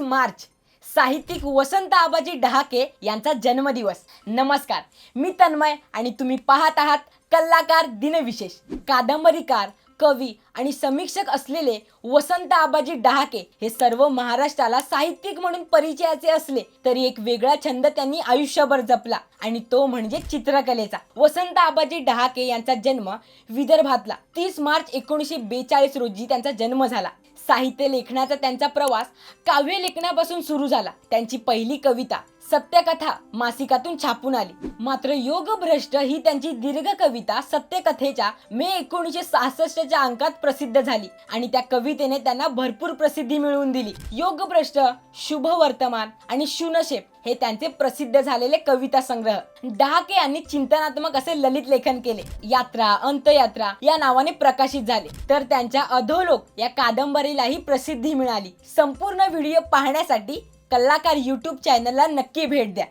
मार्च साहित्यिक वसंत आबाजी डहाके यांचा जन्मदिवस। नमस्कार, मी तन्मय आणि तुम्ही पाहत आहात कलाकार दिनविशेष। कादंबरीकार, कवी आणि समीक्षक असलेले वसंत आबाजी डहाके हे सर्व महाराष्ट्राला साहित्यिक म्हणून परिचयाचे असले तरी एक वेगळा छंद त्यांनी आयुष्यभर जपला आणि तो म्हणजे चित्रकलेचा। वसंत आबाजी डहाके यांचा जन्म विदर्भातला 30 मार्च 1942 रोजी त्यांचा जन्म झाला। साहित्य लेखनाचा त्यांचा प्रवास काव्य लेखनापासून सुरू झाला। त्यांची पहिली कविता सत्यकथा मासिकातून छापून आली। मात्र योगभ्रष्ट ही त्यांची दीर्घ कविता सत्यकथेच्या मे 1966च्या अंकात प्रसिद्ध झाली आणि त्या कवितेने त्यांना भरपूर प्रसिद्धी मिळवून दिली। योगभ्रष्ट, शुभ वर्तमान आणि शून्यशेप हे त्यांचे प्रसिद्ध झालेले कविता संग्रह। डहाके यांनी चिंतनात्मक असे ललित लेखन केले। यात्रा, अंतयात्रा या नावाने प्रकाशित झाले, तर त्यांच्या अधोलोक या कादंबरीलाही प्रसिद्धी मिळाली। संपूर्ण व्हिडिओ पाहण्यासाठी कलाकार YouTube चॅनलला नक्की भेट द्या।